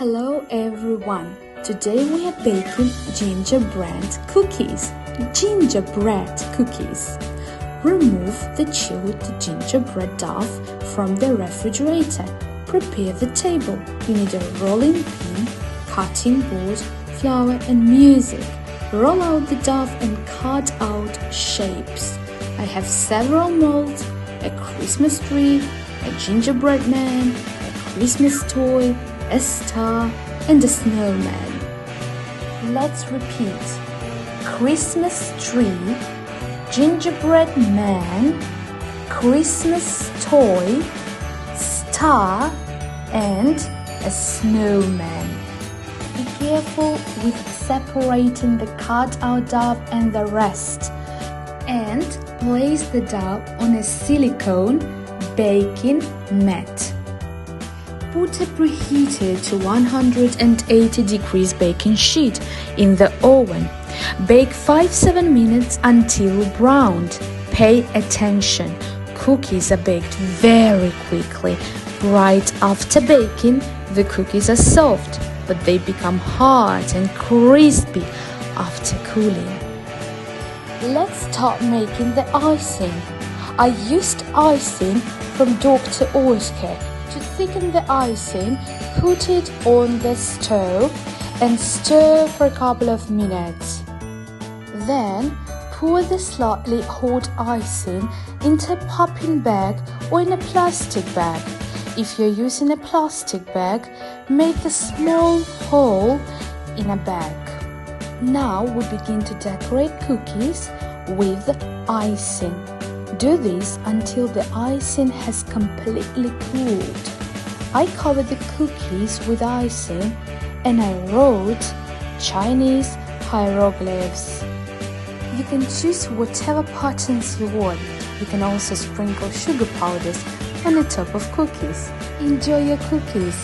Hello everyone! Today we are baking gingerbread cookies. Gingerbread cookies. Remove the chilled gingerbread dough from the refrigerator. Prepare the table. You need a rolling pin, cutting board, flour and music. Roll out the dough and cut out shapes. I have several molds, a Christmas tree, a gingerbread man, a Christmas toy, a star and a snowman. Let's repeat. Christmas tree, gingerbread man, Christmas toy, star and a snowman. Be careful with separating the cut out dough and the rest, and place the dough on a silicone baking mat. Put a preheated to 180 degrees baking sheet in the oven. Bake 5-7 minutes until browned. Pay attention, cookies are baked very quickly. Right after baking, the cookies are soft, but they become hard and crispy after cooling. Let's start making the icing. I used icing from Dr. Oetker. To thicken the icing, put it on the stove and stir for a couple of minutes. Then, pour the slightly hot icing into a popping bag or in a plastic bag. If you're using a plastic bag, make a small hole in a bag. Now we begin to decorate cookies with icing. Do this until the icing has completely cooled. I covered the cookies with icing and I wrote Chinese hieroglyphs. You can choose whatever patterns you want. You can also sprinkle sugar powders on the top of cookies. Enjoy your cookies!